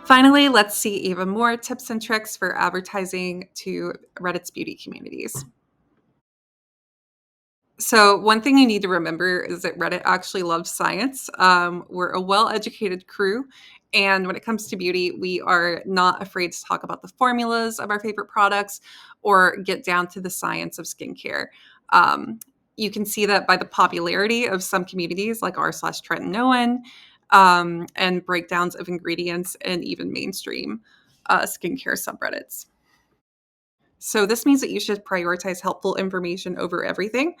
Finally, let's see even more tips and tricks for advertising to Reddit's beauty communities. So, one thing you need to remember is that Reddit actually loves science. We're a well educated crew. And when it comes to beauty, we are not afraid to talk about the formulas of our favorite products or get down to the science of skincare. Um, you can see that by the popularity of some communities like r/Trenton and breakdowns of ingredients and even mainstream skincare subreddits. So, this means that you should prioritize helpful information over everything.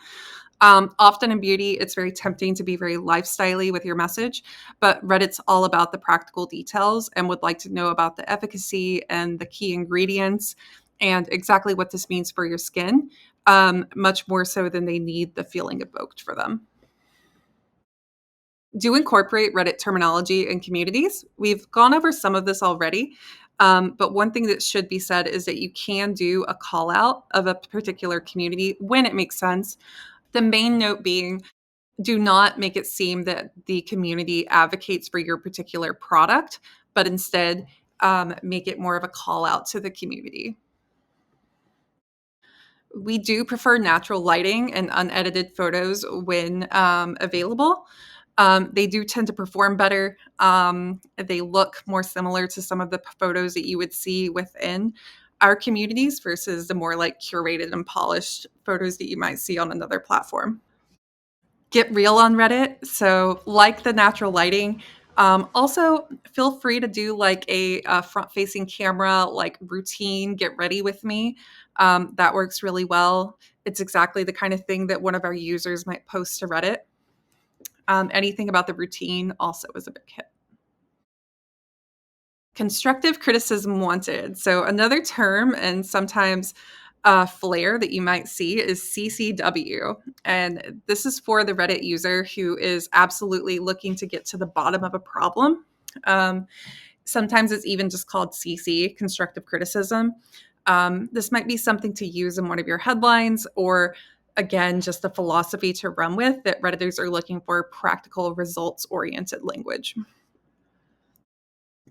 Often in beauty, it's very tempting to be very lifestyley with your message, but Reddit's all about the practical details and would like to know about the efficacy and the key ingredients and exactly what this means for your skin, much more so than they need the feeling evoked for them. Do incorporate Reddit terminology in communities. We've gone over some of this already, but one thing that should be said is that you can do a call out of a particular community when it makes sense. The main note being, do not make it seem that the community advocates for your particular product, but instead make it more of a call out to the community. We do prefer natural lighting and unedited photos when available. They do tend to perform better. They look more similar to some of the photos that you would see within our communities versus the more like curated and polished photos that you might see on another platform. Get real on Reddit. So, like the natural lighting. Also, feel free to do like a front facing camera, like routine, get ready with me. That works really well. It's exactly the kind of thing that one of our users might post to Reddit. Anything about the routine also is a big hit. Constructive criticism wanted. So, another term and sometimes flair that you might see is CCW. And this is for the Reddit user who is absolutely looking to get to the bottom of a problem. Um, Sometimes it's even just called CC, constructive criticism. This might be something to use in one of your headlines or again, just a philosophy to run with that Redditors are looking for practical results oriented language.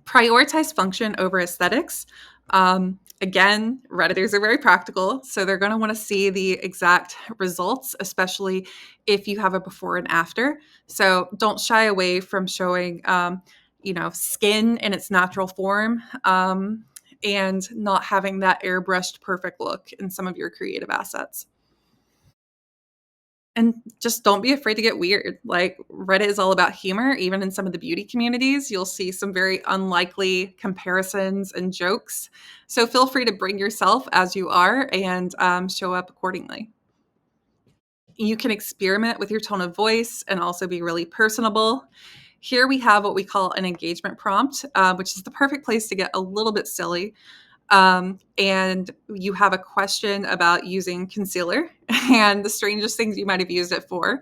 Prioritize function over aesthetics. Again, Redditors are very practical, so they're going to want to see the exact results, especially if you have a before and after. So don't shy away from showing, skin in its natural form and not having that airbrushed perfect look in some of your creative assets. And just don't be afraid to get weird. Like Reddit is all about humor. Even in some of the beauty communities, you'll see some very unlikely comparisons and jokes. So feel free to bring yourself as you are and show up accordingly. You can experiment with your tone of voice and also be really personable. Here we have what we call an engagement prompt, which is the perfect place to get a little bit silly. And you have a question about using concealer and the strangest things you might have used it for.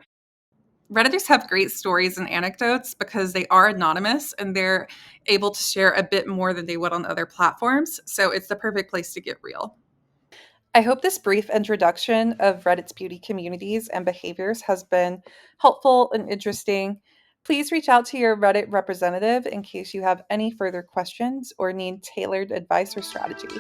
Redditors have great stories and anecdotes because they are anonymous and they're able to share a bit more than they would on other platforms. So it's the perfect place to get real. I hope this brief introduction of Reddit's beauty communities and behaviors has been helpful and interesting. Please reach out to your Reddit representative in case you have any further questions or need tailored advice or strategy.